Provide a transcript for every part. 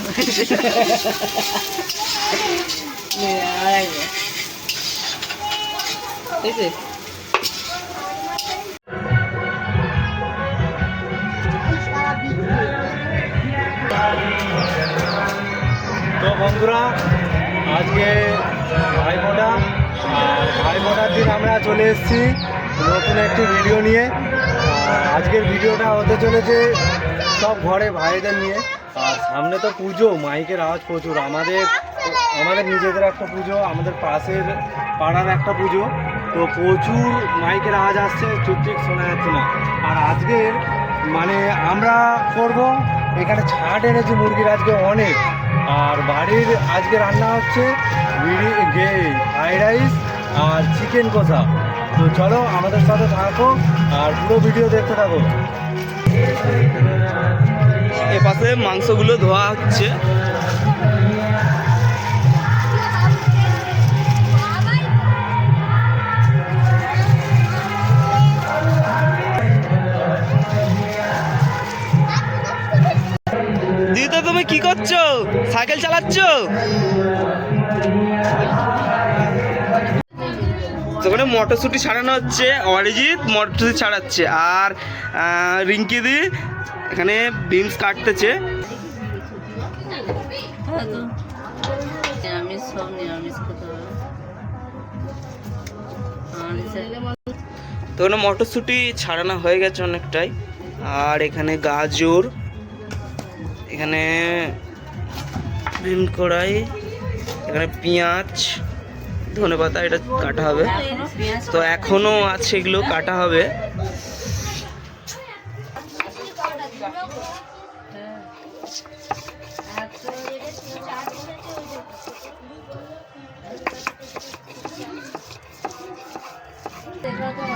তো বন্ধুরা, আজকে ভাইফোঁটার দিন আমরা চলে এসেছি নতুন একটি ভিডিও নিয়ে। আজকের ভিডিওটা হতে চলেছে সব ঘরে ভাইদের নিয়ে। আর সামনে তো পুজো, মাইকের আওয়াজ প্রচুর। আমাদের নিজেদের একটা পুজো, আমাদের পাশের পাড়ার একটা পুজো, তো প্রচুর মাইকের আওয়াজ আসছে, ঠিক শোনা যাচ্ছে না। আর আজকের মানে আমরা করব এখানে ছাট এনেছি মুরগির আজকে অনেক। আর বাড়ির আজকে রান্না হচ্ছে ফ্রাইড রাইস আর চিকেন কষা। তো চলো আমাদের সাথে থাকো আর পুরো ভিডিও দেখতে থাকো। এপাশে মাংসগুলো ধোয়া হচ্ছে। দিদা তুমি কি করছো? সাইকেল চালাচ্ছ? ওখানে মটরশুটি ছাড়ানো হচ্ছে, অরিজিৎ মটরশুটি ছাড়াচ্ছে, আর রিঙ্কিদি এখানে বিনস কাটতেছে। তো ওখানে মটরশুটি ছাড়ানো হয়ে গেছে অনেকটাই। আর এখানে গাজর, এখানে বিন কড়াই, এখানে পেঁয়াজ, ধনেপাতা, এটা কাটা হবে। তো এখনো আছে, এগুলো কাটা হবে।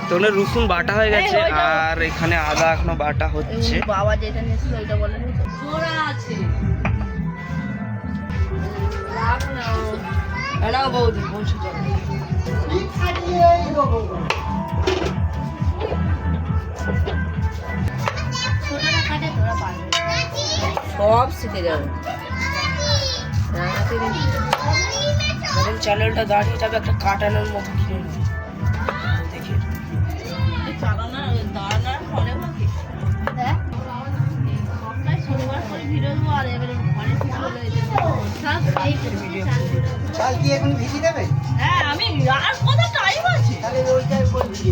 তো রসুন বাটা হয়ে গেছে, আর এখানে আদা এখনো বাটা হচ্ছে। বাবা যেটা নিয়েছিল ওইটা বলেন আছে। সব শিখে যাবে। চ্যানেলটা দাঁড়িয়ে যাবে একটা কাটানোর মতো কিনে নেবে। দেখি চাল কি এখন ভিজি দেবে? হ্যাঁ, আমি আর কত টাইম আছে তাহলে ওইটাই বলছি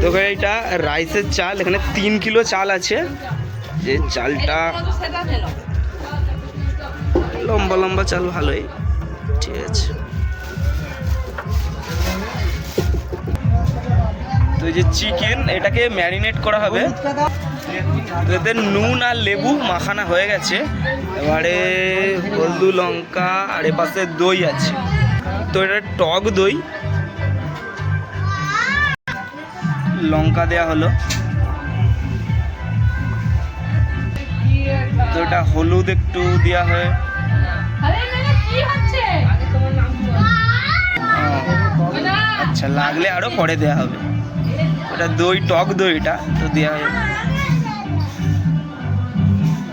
তো এটা রাইসের চাল, এখানে 3 কিলো চাল আছে। যে চালটা লম্বা লম্বা চাল, ভালোই, ঠিক আছে। তো এই যে চিকেন, এটাকে ম্যারিনেট করা হবে। তো এতে নুন আর লেবু মাখানা হয়ে গেছে। এবারে হলদু, লঙ্কা, আর এপাশে দই আছে। তো এটা টক দই, লঙ্কা দেয়া হলো। তো এটা হলুদ একটু দেওয়া হয়। আচ্ছা, লাগলে আরো পরে দেয়া হবে। ওটা দই, টক দই, এটা তো দেওয়া হয়।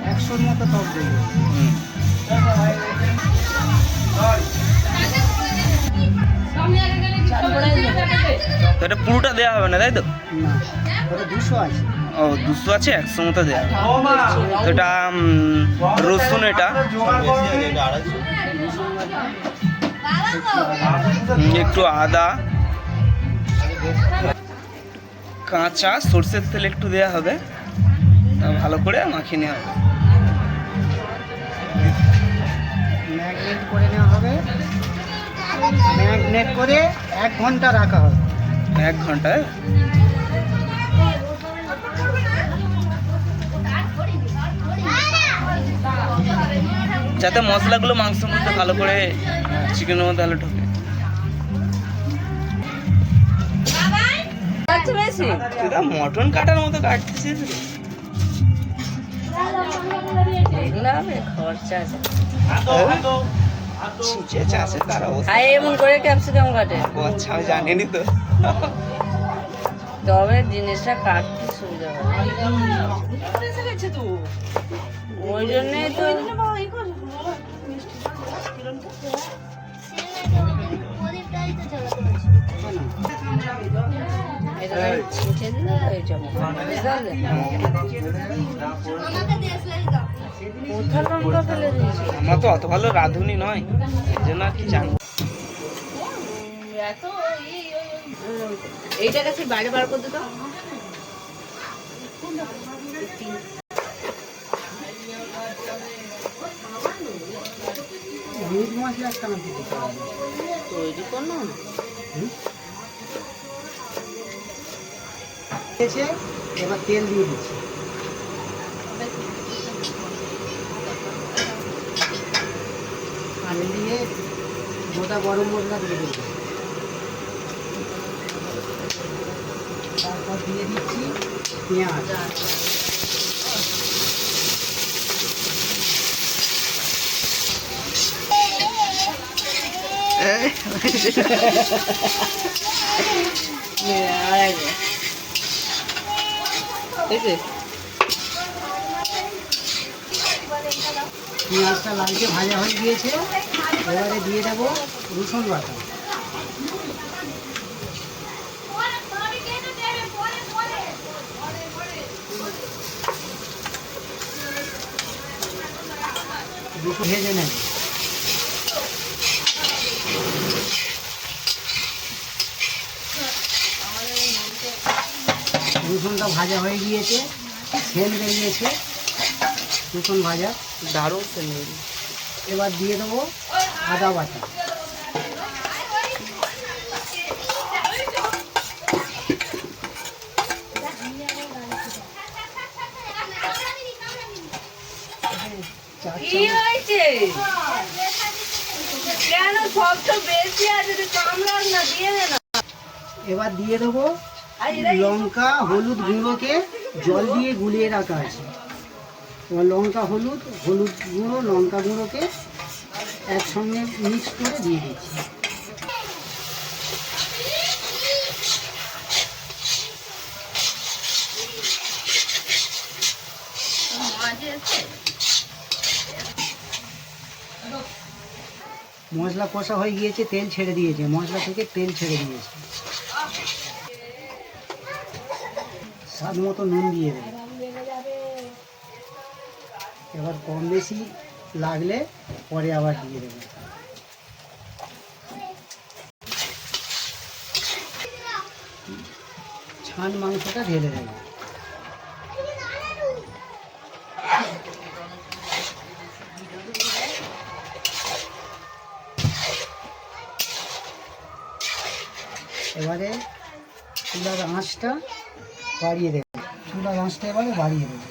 100 মতো টক দেবে। তো এটা পুরোটা দেওয়া হবে না, তাই তো? না, ওটা 200 আছে। ও, 200 আছে, 100 মতো দেওয়া হবে। তো এটা রসুন, এটা একটু আদা, কাঁচা সর্ষের তেল একটু দেওয়া হবে। ভালো করে মাখিয়ে নেওয়া হবে। ম্যাগনেট করে নেওয়া হবে। ম্যাগনেট করে 1 ঘন্টা রাখা হবে। 1 ঘন্টায় যাতে মশলাগুলো মাংসের মধ্যে ভালো করে, চিকেনের মধ্যে ভালো ঢোকে। মটন কাটার মতো কাটতেছিস। খরচা আছে, এমন করে ক্যাপসিকাম কাটে। আচ্ছা, আমি জানিনি তো। তবে জিনিসটা কাটতে সুবিধা হয়। ওই জন্যই তো ছেঁচে দিলে এই জন্য কোথা লঙ্কা ফেলে দিয়েছে আমরা তো অত ভালো রাঁধুনি নয়, এই জন্য আর কি জানবো। এইটা কাছে বাইরে বার করতে তো মিট মশলা একটা না দিতে তৈরি করো না দিয়েছে, এবার তেল দিয়ে দিচ্ছি। পানি দিয়ে গোটা গরম মশলা দিয়ে দিচ্ছি, তারপর দিয়ে দিচ্ছি পেঁয়াজ, পেঁয়াজটা লালচে ভাজা হয়ে গিয়েছে, এবারে দিয়ে দেবো রসুন বাটা, দুটো ভেজে নেব। রসুনটা ভাজা হয়ে গিয়েছে, সেল বেরিয়েছে রসুন ভাজা, দারুণ ফেলে এবার দিয়ে দেবো আদা বাটা, চার কি চামচ, হয়েছে কেন সব তো বেশি আছে তুই কামড়াস না দিয়ে দে না এবার দিয়ে দেবো লঙ্কা হলুদ গুঁড়োকে জল দিয়ে গুলিয়ে রাখা আছে, এবার লঙ্কা হলুদ গুঁড়ো লঙ্কা গুঁড়োকে একসঙ্গে মিক্স করে দিয়ে দিচ্ছি। মশলা কষা হয়ে গিয়েছে, তেল ছেড়ে দিয়েছে, মশলা থেকে তেল ছেড়ে দিয়েছে, স্বাদ মতো নুন দিয়ে দেবে, এবার কম বেশি লাগলে পরে আবার দিয়ে দেবে। ছান মাংসটা ঢেলে দেবে, এবারে চুলার আঁচটা বাড়িয়ে দেবে, চুলার আঁচটা এবারে বাড়িয়ে দেবে,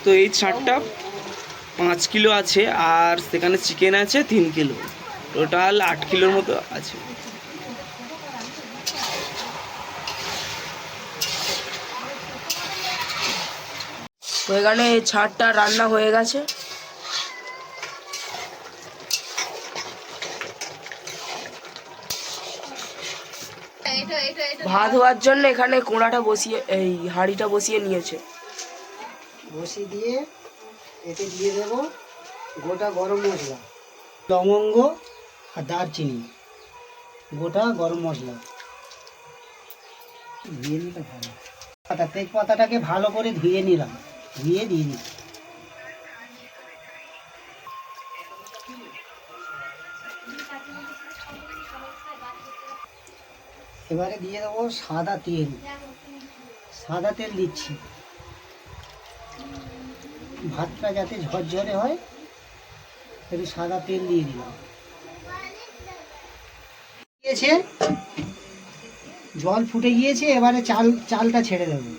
তো এই ছাড়টা 5 কিলো আছে, আর সেখানে চিকেন আছে 3 কিলো, টোটাল 8 কিলোর মতো আছে। তো এখানে ছাড়টা রান্না হয়ে গেছে, ভাত হওয়ার জন্য এখানে কোড়াটা বসিয়ে এই হাঁড়িটা বসিয়ে নিয়েছে। বসিয়ে দিয়ে এতে দিয়ে দেবো গোটা গরম মশলা, লবঙ্গ আর দারচিনি, গোটা গরম মশলা দিয়ে নিতে ভালো, তেজপাতাটাকে ভালো করে ধুয়ে নিলাম, ধুয়ে দিয়ে দিচ্ছি, এবারে দিয়ে দেবো সাদা তেল দিচ্ছি, ভাতটা যাতে ঝরঝরে হয় একটু সাদা তেল দিয়ে দিলাম, গিয়েছে জল ফুটে গিয়েছে, এবারে চালটা ছেড়ে দেবো,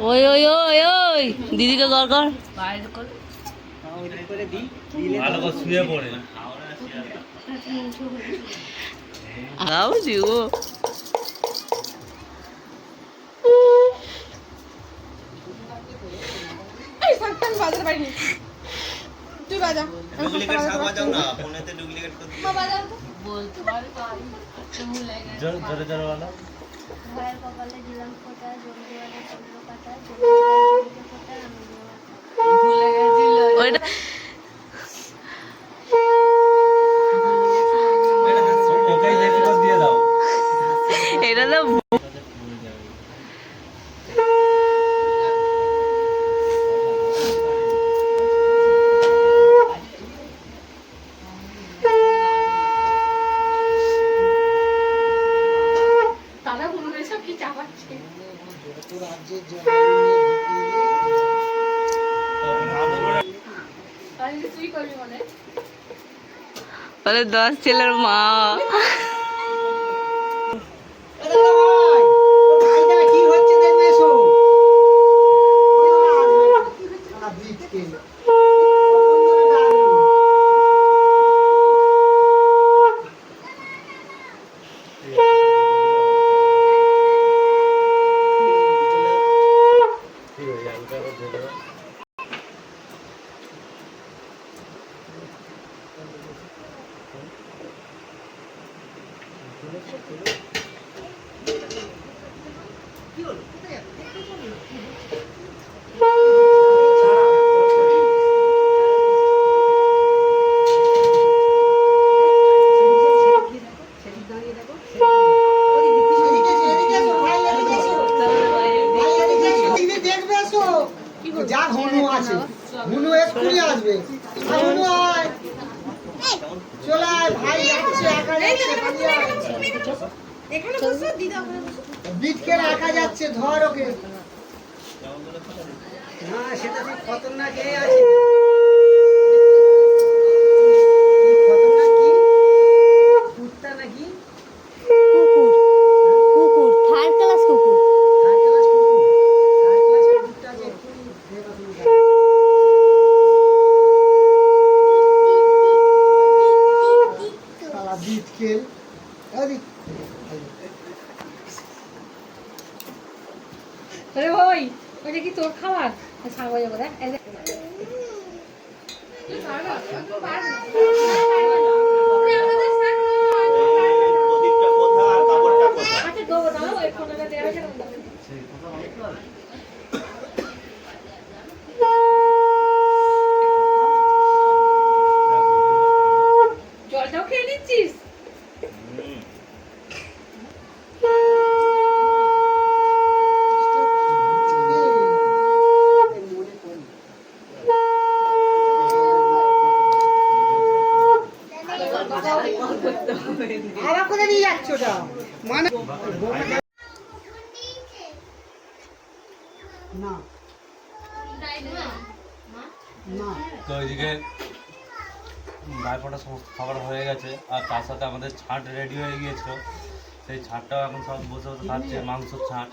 ওই ওই ওই ওই দিদিকে দরকার ভালো করে শুয়ে পড়ে আগাও জিও জোরে জোরে বলো। ভয়ের কপালে দিলাম ফোঁটা, জঙ্গিওয়ালা চন্দ্র কাটা, জঙ্গিওয়ালা ফোঁটা, আমি ওইটা ওকেই দেখে দিয়ে দাও। এটা না বলে 10 ছেলের মা কি হচ্ছে দেখবে এসো যা হনু আছে হনু এক্ষুনি আসবে হনু আয় চলে আয় ভাই যাচ্ছে একা যাচ্ছে বিটকে রাখা যাচ্ছে ধর ওকে না সেটা তুই খতরনাক এ আছে খতরনাক কি কুত্তা নাকি কুকুর কুকুর থার্ড ক্লাস কুকুর থার্ড ক্লাস কুকুর থার্ড ক্লাস কুকুরটা যে এক্ষুনি দেবা তুমি শালা বিটকে আরে আরে ওই ওইটা কি তোর খাবার ছাড়বো যাবো দেখ এই যে আচ্ছা দেবো দাও ওই ফোনটা দেওয়া আছে জলটাও খেয়ে নিচ্ছিস আবার কোথায় নিয়ে যাচ্ছ ওটা মানে না না তো ওইদিকে গায়ে সমস্ত খাবার হয়ে গেছে আর তার সাথে আমাদের ছাঁট রেডি হয়ে গিয়েছিল সেই ছাঁটটাও এখন সব বসে বসে খাচ্ছে মাংসর ছাঁট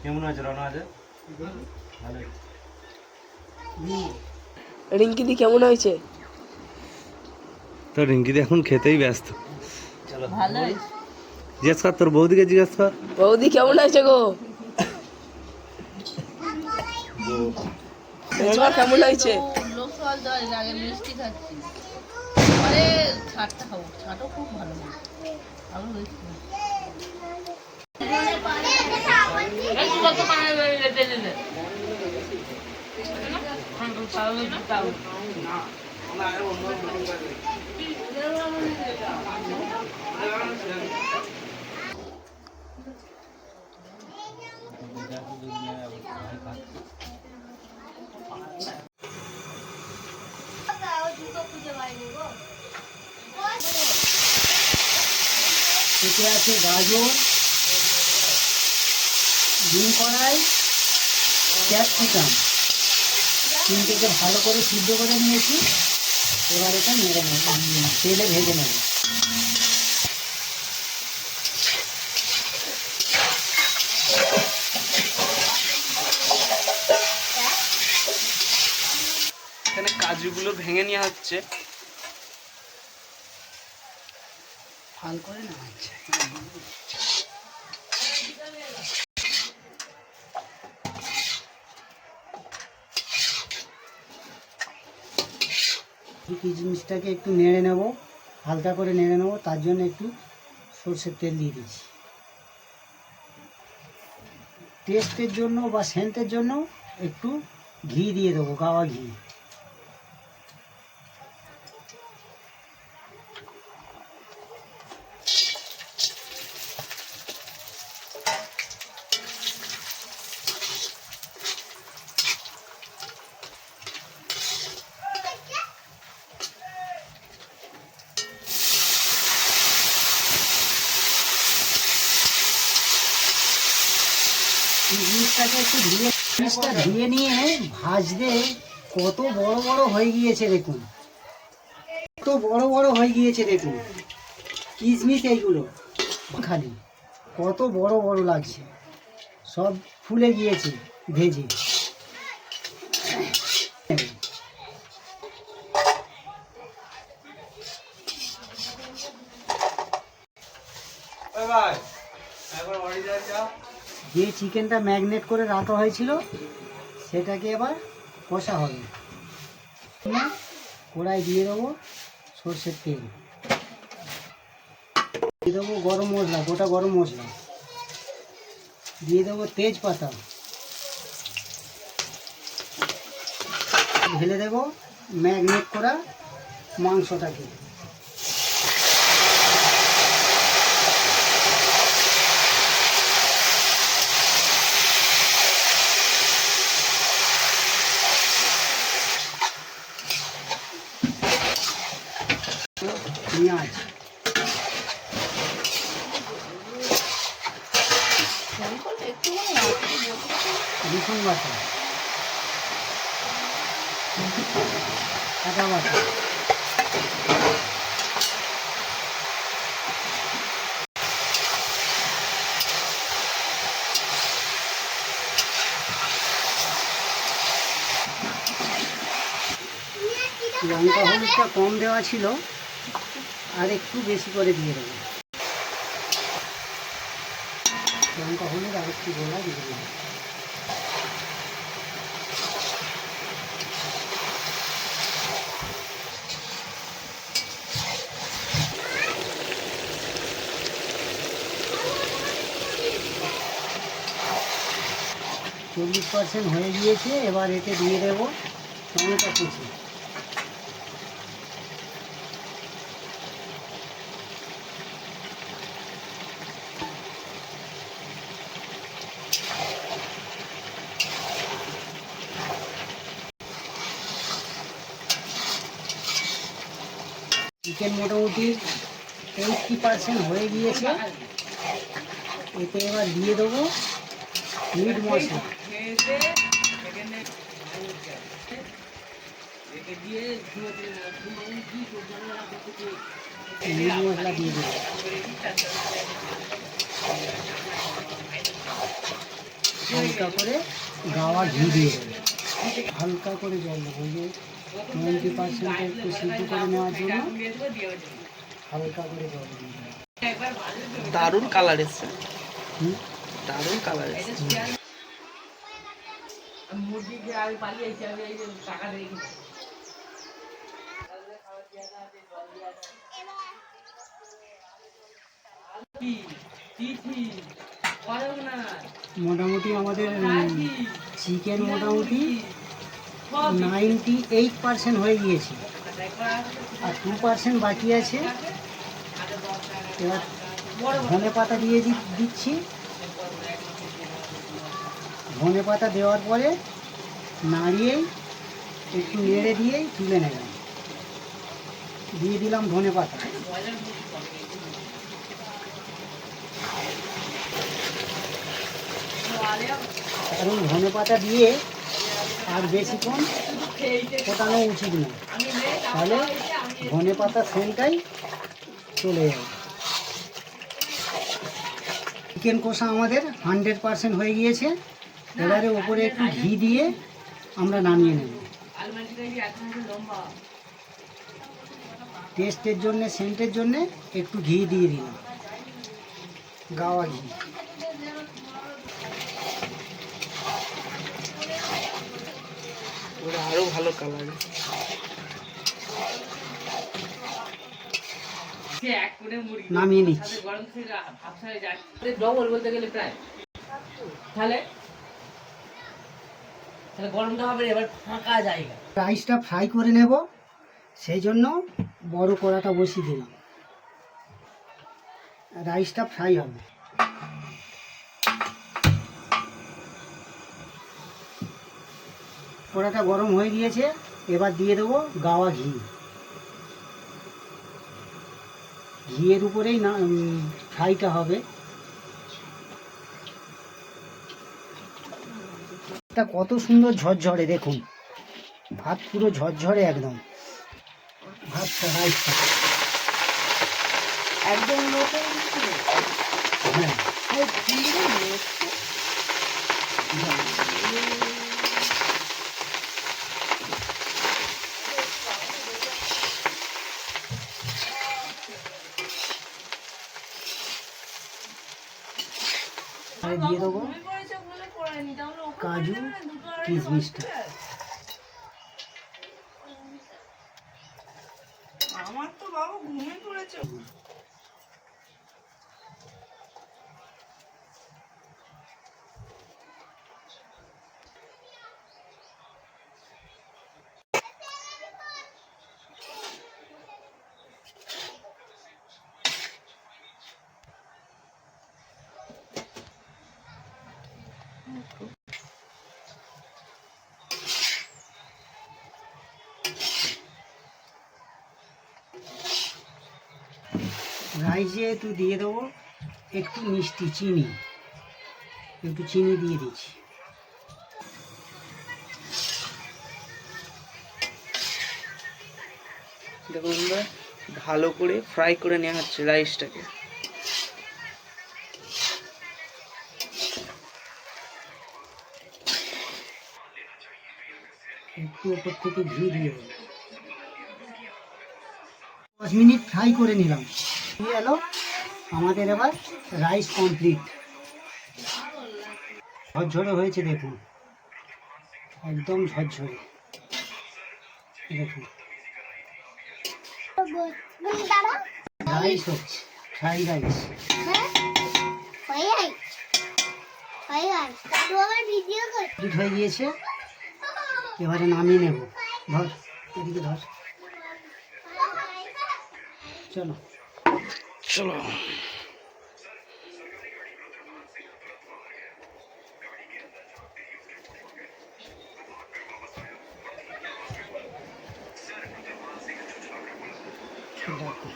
কেমন হয়েছে রান্না আছে ভালো রিঙ্কিদি কেমন হয়েছে তো রিঙ্কিদি এখন খেতেই ব্যস্ত ভালো জিজ্ঞেস কর তোর বৌদিকে জিজ্ঞেস কর বৌদি কেমন হয়েছে গো তোমার কেমন হয়েছে লোক সল দেওয়া আগে মিষ্টি খাচ্ছি পরে ছাটটা খাবো ছাটও খুব ভালো ভালো হয়েছে এতে আছে গাজর ডিম কড়াই ক্যাপসিকাম তিনটেকে ভালো করে সিদ্ধ করে নিয়েছি এবার এটা নেড়ে নেব তেলে ভেজে নেব সবজিগুলো ভেঙে নেওয়া হচ্ছে। ফাল করে না, আচ্ছা কিশমিশটাকে একটু নেড়ে নেব, হালকা করে নেড়ে নেব, তার জন্য একটু সরষের তেল দিয়ে দিচ্ছি। টেস্টের জন্য বা সেন্টের জন্য একটু ঘি দিয়ে দেবো, গাওয়া ঘি। জিনিসটাকে একটু ধুয়ে নিয়ে ভাজতে কত বড় বড় হয়ে গিয়েছে দেখুন, কত বড় বড় হয়ে গিয়েছে দেখুন কিশমিশ। এইগুলো খালি কত বড় বড় লাগছে, সব ফুলে গিয়েছে ভেজে। যে চিকেনটা ম্যাগনেট করে রাখা হয়েছিল সেটাকে এবার কষা হবে। কড়াই দিয়ে দেবো সরষের তেল, দিয়ে দেবো গরম মশলা, গোটা গরম মশলা দিয়ে দেবো, তেজপাতা ঢেলে দেবো ম্যাগনেট করা মাংসটাকে। পেঁয়াজ, রসুন বাটা, আদা বাটা, লঙ্কা হলুদটা কম দেওয়া ছিল, আর একটু বেশি করে দিয়ে দেবো। লঙ্কা হলুদ আর একটু গোলা দিয়ে দেবো। %40 হয়ে গিয়েছে, এবার এতে দিয়ে দেবো টমেটো কুচি। চিকেন মোটামুটি 80% হয়ে গিয়েছে, এতে এবার দিয়ে দেবো মিট মশলা। মিট মশলা দিয়ে দেবো, হালকা করে গাওয়া ঘি দিয়ে দেবো, হালকা করে জল দেবো। যে 90% একটু সিদ্ধ করে নেওয়ার জন্য হালকা করে জল দিয়ে দেবো। দারুণ কালার এসছে, দারুণ কালার এসছে। মোটামুটি আমাদের চিকেন মোটামুটি 98% হয়ে গিয়েছে, আর 2% বাকি আছে। এবার ধনে পাতা দিয়ে দিচ্ছি। ধনে পাতা দেওয়ার পরে নাড়িয়েই একটু নেড়ে দিয়েই তুলে নেবেন। দিয়ে দিলাম ধনে পাতা। কারণ ধনে পাতা দিয়ে আর বেশিক্ষণ ফোটানো উচিত না, তাহলে ধনে পাতা সেন্টটাই চলে যাবে। চিকেন কষা আমাদের 100% হয়ে গিয়েছে। এবারে উপরে একটু ঘি দিয়ে আমরা নামিয়ে নেব। টেস্টের জন্য, সেন্টের জন্য একটু ঘি দিয়ে দিলাম, গাওয়া ঘি। ওটা আরো ভালো কালার। নামিয়ে নিচ্ছি। ডবল বলতে গেলে প্রায় তাহলে তাহলে গরমটা হবে এবার ফাঁকা জায়গা। রাইসটা ফ্রাই করে নেব, সেই জন্য বড় কড়াটা বসিয়ে দিলাম। রাইসটা ফ্রাই হবে। কড়াটা গরম হয়ে গিয়েছে, এবার দিয়ে দেবো গাওয়া ঘি। ঘিয়ের উপরেই না ফ্রাইটা হবে। তা কত সুন্দর ঝরঝরে, দেখুন ভাত পুরো ঝরঝরে একদম। ভাতটা রাইসটা একদম হ্যাঁ। দিয়ে দেবো কাজু কিশমিশটা। আমার তো বাবা ঘুমিয়ে পড়েছে। রাইস যেহেতু দিয়ে দেবো একটু মিষ্টি, চিনি, একটু চিনি দিয়ে দিচ্ছি। দেখুন বন্ধুরা, ভালো করে ফ্রাই করে নেওয়া হচ্ছে রাইসটাকে। একটু ওপর থেকে ঘি দিয়ে দেবো। 5 মিনিট ফ্রাই করে নিলাম, হয়ে গেল আমাদের। এবার রাইস কমপ্লিট। ঝরঝরে হয়েছে দেখুন, একদম ঝরঝরে দেখুন। রাইস হচ্ছে, ফ্রাই রাইস। কমপ্লিট হয়ে গিয়েছে, এবারে নামিয়ে নেব। ধর এদিকে ধর, চলো চলো। দেখো।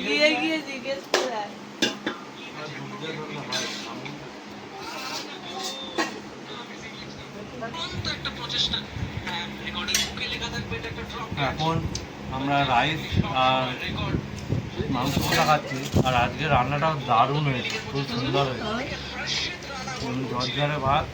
গিয়ে গিয়ে জিজ্ঞেস করে এখন আমরা রাইস আর মাংস কষা খাচ্ছি, আর আজকে রান্নাটাও দারুণ হয়েছে, খুব সুন্দর হয়েছে। ঝরঝরে ভাত,